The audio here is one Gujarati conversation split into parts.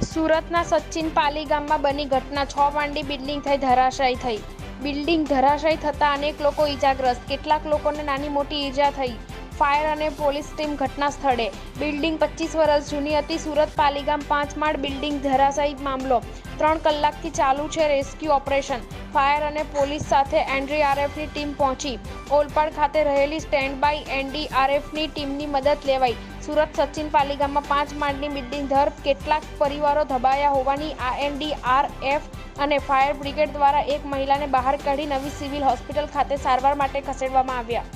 સુરતના સચિન પાલી ગામમાં બની ઘટના 6 માળની બિલ્ડિંગ થઈ ધરાશાયી થઈ। બિલ્ડિંગ ધરાશાયી થતાં અનેક લોકો ઈજાગ્રસ્ત, કેટલાક લોકોને નાની મોટી ઈજા થઈ। ફાયર અને પોલીસ ટીમ ઘટના સ્થળે। બિલ્ડિંગ 25 વર્ષ જૂની હતી। સુરત પાલીગામ 5 માળ બિલ્ડિંગ ધરાશાયી મામલો 3 કલાકથી ચાલુ છે રેસ્ક્યુ ઓપરેશન। ફાયર અને પોલીસ સાથે એનડીઆરએફની ટીમ પહોંચી। ઓલપાડ ખાતે રહેલી સ્ટેન્ડ બાય એનડીઆરએફની ટીમની મદદ લેવાઈ। સુરત સચિન પાલીગામમાં 5 માળની બિલ્ડિંગ ધર કેટલાક પરિવારો ધબાયા હોવાની એનડીઆરએફ અને ફાયર બ્રિગેડ દ્વારા એક મહિલાને બહાર કાઢી નવી સિવિલ હોસ્પિટલ ખાતે સારવાર માટે ખસેડવામાં આવ્યા।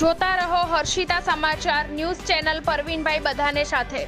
જોતા રહો હર્ષિતા સમાચાર ન્યૂઝ ચેનલ। પરવીનભાઈ બધાને સાથે।